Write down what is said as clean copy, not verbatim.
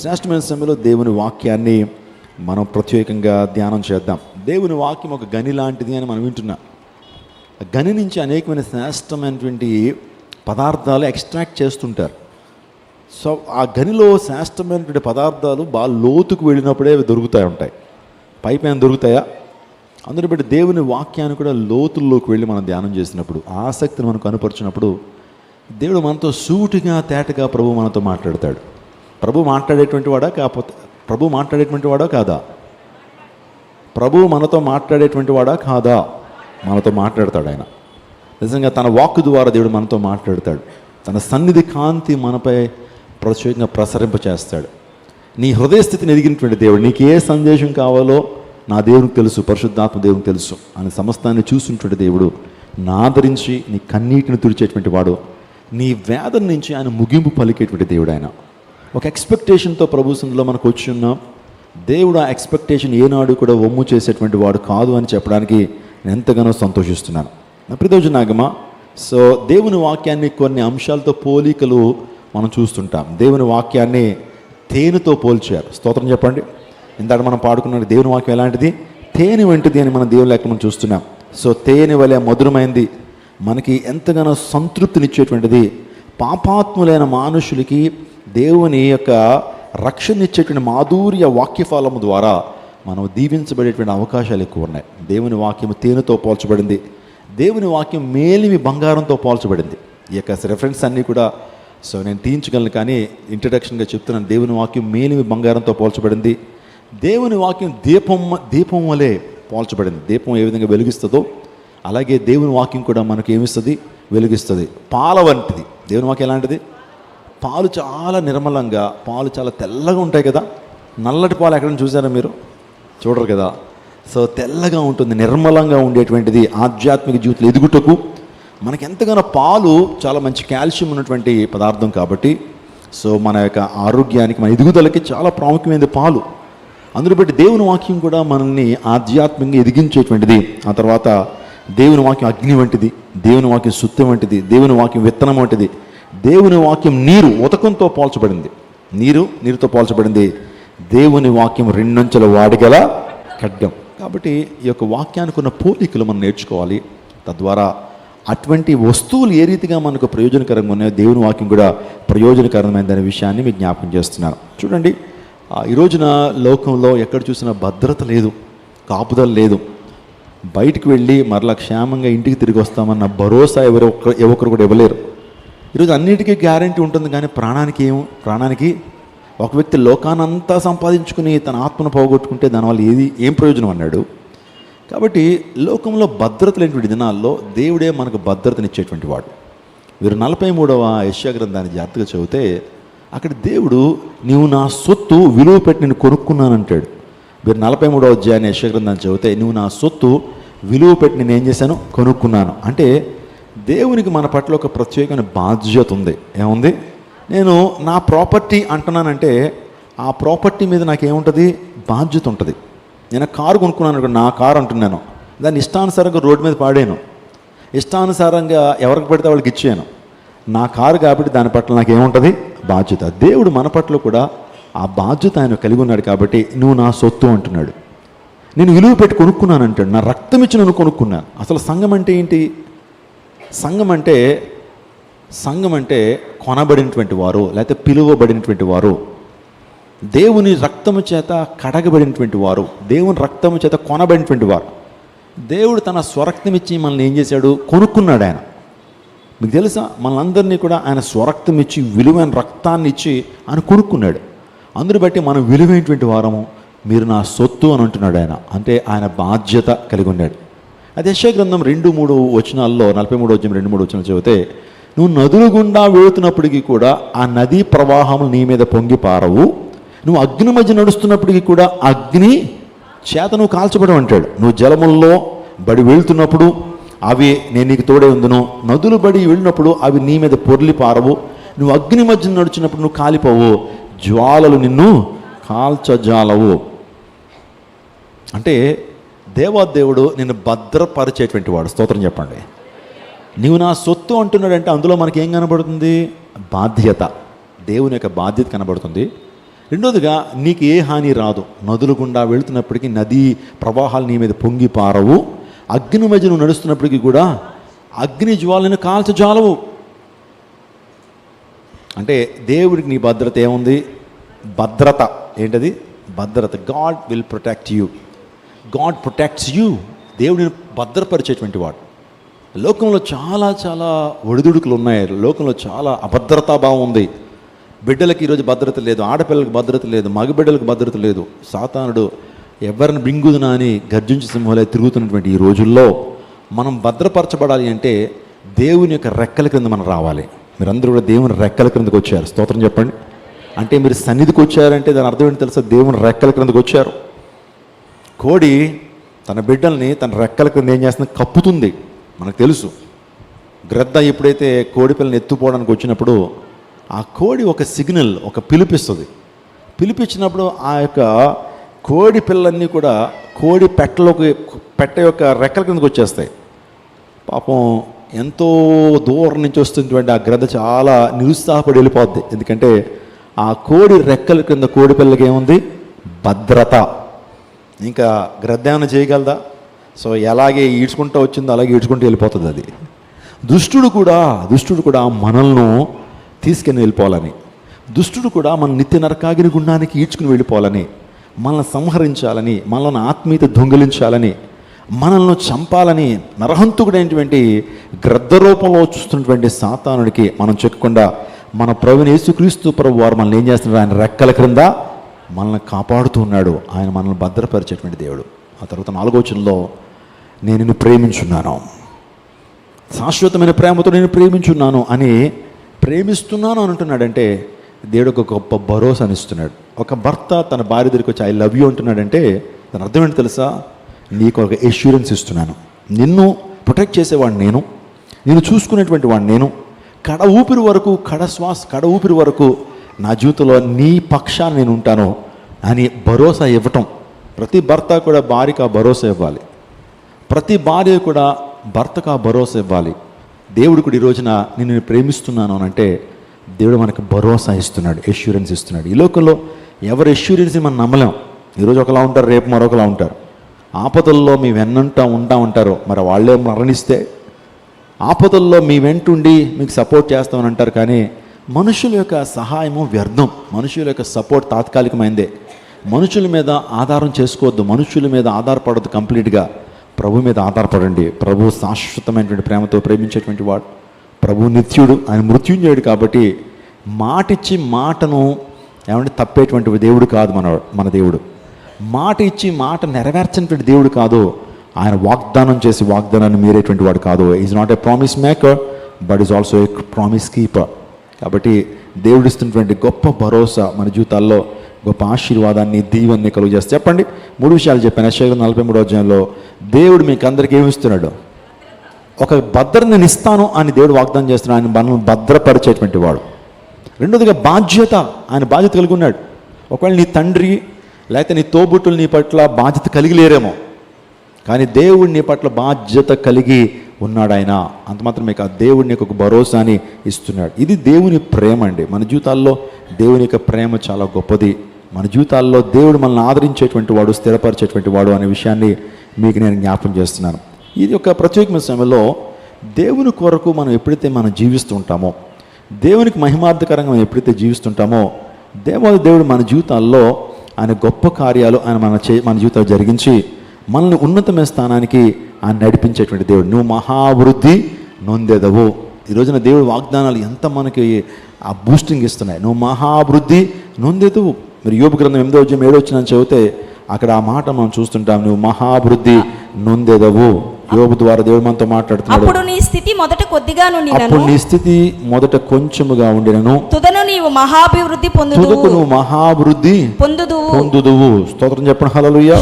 శ్రేష్టమైన సమయంలో దేవుని వాక్యాన్ని మనం ప్రత్యేకంగా ధ్యానం చేద్దాం. దేవుని వాక్యం ఒక గని లాంటిది అని మనం వింటున్నాం. గని నుంచి అనేకమైన శ్రేష్టమైనటువంటి పదార్థాలు ఎక్స్ట్రాక్ట్ చేస్తుంటారు. సో ఆ గనిలో శ్రేష్టమైనటువంటి పదార్థాలు బాగా లోతుకు వెళ్ళినప్పుడే అవి దొరుకుతాయి ఉంటాయి. పైపైన దొరుకుతాయా? అందుని బట్టి దేవుని వాక్యాన్ని కూడా లోతుల్లోకి వెళ్ళి మనం ధ్యానం చేసినప్పుడు, ఆసక్తిని మనం కనుపరిచినప్పుడు దేవుడు మనతో సూటిగా తేటగా ప్రభు మనతో మాట్లాడతాడు. ప్రభు మాట్లాడేటువంటి వాడా కాకపోతే ప్రభు మాట్లాడేటువంటి వాడా కాదా? ప్రభు మనతో మాట్లాడేటువంటి వాడా కాదా? మనతో మాట్లాడతాడు ఆయన. నిజంగా తన వాక్కు ద్వారా దేవుడు మనతో మాట్లాడతాడు. తన సన్నిధి కాంతి మనపై ప్రత్యేకంగా ప్రసరింపచేస్తాడు. నీ హృదయ స్థితిని ఎదిగినటువంటి దేవుడు, నీకు ఏ సందేశం కావాలో నా దేవునికి తెలుసు, పరిశుద్ధాత్మ దేవునికి తెలుసు అని సమస్తాన్ని చూసినటువంటి దేవుడు నాదరించి నీ కన్నీటిని తుడిచేటువంటి వాడు, నీ వేదన నుంచి ఆయన ముగింపు పలికేటువంటి దేవుడు. ఆయన ఒక ఎక్స్పెక్టేషన్తో ప్రభు సన్నిధిలో మనకు వచ్చి ఉన్నాం. దేవుడు ఆ ఎక్స్పెక్టేషన్ ఏనాడు కూడా వమ్ము చేసేటువంటి వాడు కాదు అని చెప్పడానికి నేను ఎంతగానో సంతోషిస్తున్నాను. నా ప్రియమైన నాగమా, సో దేవుని వాక్యాన్ని కొన్ని అంశాలతో పోలికలు మనం చూస్తుంటాం. దేవుని వాక్యాన్ని తేనెతో పోల్చారు. స్తోత్రం చెప్పండి. ఇందాక మనం పాడుకున్న దేవుని వాక్యం ఎలాంటిది? తేనె వంటిది అని మనం దేవుని లెక్క మనం చూస్తున్నాం. సో తేనె వలె మధురమైంది, మనకి ఎంతగానో సంతృప్తినిచ్చేటువంటిది. పాపాత్ములైన మనుషులకి దేవుని యొక్క రక్షణ ఇచ్చేటువంటి మాధుర్య వాక్యఫలము ద్వారా మనం దీవించబడేటువంటి అవకాశాలు ఎక్కువ ఉన్నాయి. దేవుని వాక్యం తేనెతో పోల్చబడింది. దేవుని వాక్యం మేలిమి బంగారంతో పోల్చబడింది. ఈ యొక్క రెఫరెన్స్ అన్నీ కూడా సో నేను తీయించగలను, కానీ ఇంట్రడక్షన్గా చెప్తున్నాను. దేవుని వాక్యం మేలిమి బంగారంతో పోల్చబడింది. దేవుని వాక్యం దీపం వలె పోల్చబడింది. దీపం ఏ విధంగా వెలిగిస్తుందో అలాగే దేవుని వాక్యం కూడా మనకు ఏమిస్తుంది? వెలిగిస్తుంది. పాల వంటిది దేవుని వాక్యం. ఎలాంటిది? పాలు చాలా నిర్మలంగా, పాలు చాలా తెల్లగా ఉంటాయి కదా. నల్లటి పాలు ఎక్కడైనా చూసారా మీరు? చూడరు కదా. సో తెల్లగా ఉంటుంది, నిర్మలంగా ఉండేటువంటిది. ఆధ్యాత్మిక జీవితంలో ఎదుగుటకు మనకి ఎంతగానో పాలు చాలా మంచి కాల్షియం ఉన్నటువంటి పదార్థం కాబట్టి, సో మన యొక్క ఆరోగ్యానికి, మన ఎదుగుదలకి చాలా ప్రాముఖ్యమైనది పాలు. అందులో బట్టి దేవుని వాక్యం కూడా మనల్ని ఆధ్యాత్మికంగా ఎదిగించేటువంటిది. ఆ తర్వాత దేవుని వాక్యం అగ్ని వంటిది, దేవుని వాక్యం సుత్తి వంటిది, దేవుని వాక్యం విత్తనం వంటిది. దేవుని వాక్యం నీరు, ఉతకంతో పోల్చబడింది. నీరుతో పోల్చబడింది. దేవుని వాక్యం రెండంచెల వాడిగల ఖడ్గం. కాబట్టి ఈ యొక్క వాక్యానికి ఉన్న పోలికలు మనం నేర్చుకోవాలి. తద్వారా అటువంటి వస్తువులు ఏ రీతిగా మనకు ప్రయోజనకరంగా ఉన్నాయో దేవుని వాక్యం కూడా ప్రయోజనకరమైనదనే విషయాన్ని మీకు జ్ఞాపకం చేస్తున్నాను. చూడండి, ఈ రోజున లోకంలో ఎక్కడ చూసినా భద్రత లేదు, కాపుదల లేదు. బయటికి వెళ్ళి మరలా క్షేమంగా ఇంటికి తిరిగి వస్తామన్న భరోసా ఎవరు కూడా ఇవ్వలేరు. ఈరోజు అన్నిటికీ గ్యారంటీ ఉంటుంది, కానీ ప్రాణానికి ఒక వ్యక్తి లోకానంతా సంపాదించుకుని తన ఆత్మను పోగొట్టుకుంటే దానివల్ల ఏం ప్రయోజనం అన్నాడు. కాబట్టి లోకంలో భద్రత లేనిటువంటి దినాల్లో దేవుడే మనకు భద్రతనిచ్చేటువంటి వాడు. వీరు 43వ యెషయా గ్రంథాన్ని జాగ్రత్తగా చదివితే అక్కడ దేవుడు నీవు నా సొత్తు విలువ పెట్టి నేను కొనుక్కున్నానంటాడు. వీరు 43వ అధ్యాయాన్ని యెషయా గ్రంథాన్ని చదివితే నువ్వు నా సొత్తు విలువ పెట్టి నేను ఏం చేశాను? కొనుక్కున్నాను. అంటే దేవునికి మన పట్ల ఒక ప్రత్యేకమైన బాధ్యత ఉంది. ఏముంది? నేను నా ప్రాపర్టీ అంటున్నానంటే ఆ ప్రాపర్టీ మీద నాకేముంటుంది? బాధ్యత ఉంటుంది. నేను కారు కొనుక్కున్నాను అనుకో, నా కారు అంటున్నాను, దాన్ని ఇష్టానుసారంగా రోడ్డు మీద పాడాను, ఇష్టానుసారంగా ఎవరికి పడితే వాళ్ళకి ఇచ్చాను. నా కారు కాబట్టి దాని పట్ల నాకేముంటుంది? బాధ్యత. దేవుడు మన పట్ల కూడా ఆ బాధ్యత ఆయన కలిగి ఉన్నాడు. కాబట్టి నువ్వు నా సొత్తు అంటున్నాడు. నేను విలువ పెట్టి కొనుక్కున్నాను అంటాడు. నా రక్తం ఇచ్చి నన్ను కొనుక్కున్నాను. అసలు సంఘం అంటే ఏంటి? సంఘం అంటే కొనబడినటువంటి వారు, లేకపోతే పిలువబడినటువంటి వారు, దేవుని రక్తము చేత కడగబడినటువంటి వారు, దేవుని రక్తము చేత కొనబడినటువంటి వారు. దేవుడు తన స్వరక్తం ఇచ్చి మనల్ని ఏం చేశాడు? కొనుక్కున్నాడు ఆయన. మీకు తెలుసా, మనందరినీ కూడా ఆయన స్వరక్తం ఇచ్చి, విలువైన రక్తాన్ని ఇచ్చి ఆయన కొనుక్కున్నాడు. అందుని బట్టి మనం విలువైనటువంటి వారము, మీరు నా సొత్తు అని అంటున్నాడు ఆయన. అంటే ఆయన బాధ్యత కలిగి ఉన్నాడు. అది యెషయా గ్రంథం 2-3 వచనాల్లో, 43వ అధ్యాయం 2-3 వచనాలు చదివితే, నువ్వు నదుల గుండా వెళుతున్నప్పటికీ కూడా ఆ నదీ ప్రవాహములు నీ మీద పొంగి పారవు, నువ్వు అగ్ని మధ్య నడుస్తున్నప్పటికీ కూడా అగ్ని చేత నువ్వు కాల్చబడవు అంటాడు. నువ్వు జలముల్లో బడి వెళ్తున్నప్పుడు అవి నేను నీకు తోడే ఉందును, నదులు బడి వెళ్ళినప్పుడు అవి నీ మీద పొర్లి పారవు, నువ్వు అగ్ని మధ్య నడుచున్నప్పుడు నువ్వు కాలిపోవు, జ్వాలలు నిన్ను కాల్చజాలవు. అంటే దేవాదేవుడు నిన్ను భద్రపరిచేటువంటి వాడు. స్తోత్రం చెప్పండి. నీవు నా సొత్తు అంటున్నాడంటే అందులో మనకి ఏం కనబడుతుంది? బాధ్యత. దేవుని యొక్క బాధ్యత కనబడుతుంది. రెండోదిగా నీకు ఏ హాని రాదు. నదుల గుండా వెళుతున్నప్పటికీ నదీ ప్రవాహాలు నీ మీద పొంగి పారవు. అగ్ని మధ్య నువ్వు నడుస్తున్నప్పటికీ కూడా అగ్ని జ్వాలను కాల్చజాలవు. అంటే దేవుడికి నీ భద్రత ఏముంది? భద్రత ఏంటది? భద్రత. God will protect you. God protects you. దేవుడిని భద్రపరిచేటువంటి వాడు. లోకంలో చాలా చాలా ఒడిదుడుకులు ఉన్నాయి. లోకంలో చాలా అభద్రతాభావం ఉంది. బిడ్డలకి ఈరోజు భద్రత లేదు, ఆడపిల్లలకు భద్రత లేదు, మగబిడ్డలకు భద్రత లేదు. సాతానుడు ఎవరిని బింగుదునా అని గర్జించి సింహలే తిరుగుతున్నటువంటి ఈ రోజుల్లో మనం భద్రపరచబడాలి అంటే దేవుని యొక్క రెక్కల క్రింద మనం రావాలి. మీరందరూ కూడా దేవుని రెక్కల క్రిందకు వచ్చారు. స్తోత్రం చెప్పండి. అంటే మీరు సన్నిధికి వచ్చారంటే దాని అర్థం ఏంటి తెలుసా? దేవుని రెక్కల క్రిందకు వచ్చారు. కోడి తన బిడ్డల్ని తన రెక్కల క్రింద ఏం చేస్తుంది? కప్పుతుంది. మనకు తెలుసు. గ్రద్ద ఎప్పుడైతే కోడి పిల్లని ఎత్తుపోవడానికి వచ్చినప్పుడు ఆ కోడి ఒక సిగ్నల్, ఒక పిలిపిస్తుంది. పిలిపించినప్పుడు ఆ యొక్క కోడి పిల్లన్నీ కూడా కోడి పెట్ట యొక్క రెక్కల కిందకు వచ్చేస్తాయి. పాపం ఎంతో దూరం నుంచి వస్తున్నటువంటి ఆ గ్రద్ద చాలా నిరుత్సాహపడి వెళ్ళిపోద్ది. ఎందుకంటే ఆ కోడి రెక్కల కింద కోడి పిల్లకి ఏముంది? భద్రత. ఇంకా గ్రద్ద ఏమైనా చేయగలదా? సో ఎలాగే ఈడ్చుకుంటూ వచ్చిందో అలాగే ఈడ్చుకుంటూ వెళ్ళిపోతుంది అది. దుష్టుడు కూడా మనల్ని తీసుకుని వెళ్ళిపోవాలని, దుష్టుడు కూడా మన నిత్య నరకాగిని గుండానికి ఈడ్చుకుని వెళ్ళిపోవాలని, మనల్ని సంహరించాలని, మనల్ని ఆత్మీయత దొంగిలించాలని, మనల్ని చంపాలని నరహంతుడైనటువంటి గ్రద్ద రూపంలో చూస్తున్నటువంటి సాతానుడికి మనం చెక్కకుండా మన ప్రభువైన యేసుక్రీస్తు ప్రభు వారు మనల్ని ఏం చేస్తున్నారు? ఆయన రెక్కల క్రింద మనల్ని కాపాడుతూ ఉన్నాడు. ఆయన మనల్ని భద్రపరిచేటువంటి దేవుడు. ఆ తర్వాత 4వ వచనంలో నేను నిన్ను ప్రేమించున్నాను, శాశ్వతమైన ప్రేమతో నేను ప్రేమించున్నాను అని ప్రేమిస్తున్నాను అని అంటున్నాడంటే దేవుడు ఒక గొప్ప భరోసాని ఇస్తున్నాడు. ఒక భర్త తన భార్య దగ్గరికి వచ్చి ఐ లవ్ యూ అంటున్నాడంటే దాని అర్థం ఏంటి తెలుసా? నీకు ఒక ఎష్యూరెన్స్ ఇస్తున్నాను. నిన్ను ప్రొటెక్ట్ చేసేవాడిని నేను, నేను చూసుకునేటువంటి వాడిని నేను, కడ ఊపిరి వరకు నా జీవితంలో నీ పక్షాన్ని నేను ఉంటాను అని భరోసా ఇవ్వటం. ప్రతి భర్త కూడా భార్యకు ఆ భరోసా ఇవ్వాలి. ప్రతి భార్య కూడా భర్తకు ఆ భరోసా ఇవ్వాలి. దేవుడు కూడా ఈ రోజున నేను ప్రేమిస్తున్నాను అని అంటే దేవుడు మనకు భరోసా ఇస్తున్నాడు, ఎష్యూరెన్స్ ఇస్తున్నాడు. ఈ లోకంలో ఎవరు ఎష్యూరెన్స్ని మనం నమ్మలేం. ఈరోజు ఒకలా ఉంటారు, రేపు మరొకలా ఉంటారు. ఆపదల్లో మీ వెన్నంటా ఉంటారు, మరి వాళ్ళే మరణిస్తే ఆపదల్లో మీ వెంటుండి మీకు సపోర్ట్ చేస్తామని అంటారు. కానీ మనుషుల యొక్క సహాయము వ్యర్థం, మనుషుల యొక్క సపోర్ట్ తాత్కాలికమైందే. మనుషుల మీద ఆధారం చేసుకోవద్దు, మనుషుల మీద ఆధారపడద్దు. కంప్లీట్గా ప్రభు మీద ఆధారపడండి. ప్రభు శాశ్వతమైనటువంటి ప్రేమతో ప్రేమించేటువంటి వాడు. ప్రభు నిత్యుడు, ఆయన మృత్యుంజయుడు. కాబట్టి మాటిచ్చి మాటను తప్పేటువంటి దేవుడు కాదు మన దేవుడు. మాట ఇచ్చి మాట నెరవేర్చినటువంటి దేవుడు కాదు. ఆయన వాగ్దానం చేసి వాగ్దానాన్ని మీరేటువంటి వాడు కాదు. Is not a promise maker but is also a promise keeper. కాబట్టి దేవుడు ఇస్తున్నటువంటి గొప్ప భరోసా మన జీవితాల్లో గొప్ప ఆశీర్వాదాన్ని, దీవెన్ని కలుగు చేస్తే. చెప్పండి, 3 విషయాలు చెప్పాను. యెషయా 43వ అధ్యాయంలో దేవుడు మీకు అందరికీ ఏమి ఇస్తున్నాడు? ఒక భద్రత నేను ఇస్తాను అని దేవుడు వాగ్దానం చేస్తున్నాడు. ఆయన మనల్ని భద్రపరిచేటువంటి వాడు. రెండోదిగా బాధ్యత, ఆయన బాధ్యత కలిగి ఉన్నాడు. ఒకవేళ నీ తండ్రి లేకపోతే నీ తోబుట్టులు నీ పట్ల బాధ్యత కలిగి లేరేమో, కానీ దేవుడు నీ పట్ల బాధ్యత కలిగి ఉన్నాడు. ఆయన అంత మాత్రమే కాదు, దేవుడిని ఒక భరోసాని ఇస్తున్నాడు. ఇది దేవుని ప్రేమ అండి. మన జీవితాల్లో దేవుని యొక్క ప్రేమ చాలా గొప్పది. మన జీవితాల్లో దేవుడు మనల్ని ఆదరించేటువంటి వాడు, స్థిరపరిచేటువంటి వాడు అనే విషయాన్ని మీకు నేను జ్ఞాపకం చేస్తున్నాను. ఇది ఒక ప్రత్యేకమైన సమయంలో దేవుని కొరకు మనం ఎప్పుడైతే మనం జీవిస్తూ ఉంటామో, దేవునికి మహిమార్థకరంగా మనం ఎప్పుడైతే జీవిస్తుంటామో, దేవుడు మన జీవితాల్లో ఆయన గొప్ప కార్యాలు ఆయన మన జీవితాలు జరిగించి మనల్ని ఉన్నతమైన స్థానానికి ఆయన నడిపించేటువంటి దేవుడు. నువ్వు మహావృద్ధి నొందెదవు. ఈ రోజున దేవుడు వాగ్దానాలు ఎంత మనకి ఆ బూస్టింగ్ ఇస్తున్నాయి. నువ్వు మహావృద్ధి నొందెదవు. మీరు యోబు గ్రంథం 8వ అధ్యాయం 7వ వచనం చదివితే అక్కడ ఆ మాట మనం చూస్తుంటాం. నువ్వు మహావృద్ధి నొందెదవు. యోబు ద్వారా దేవుడు మనతో మాట్లాడుతున్నాడు. అప్పుడు నీ స్థితి మొదట కొద్దిగాను ఉండినను, అప్పుడు నీ స్థితి మొదట కొంచెముగా ఉండినను, తుదను నీవు మహాభివృద్ధి పొందుదువు. తుదకు నువ్వు మహావృద్ధి పొందుదువు. స్తోత్రం చెప్పండి. హల్లెలూయా.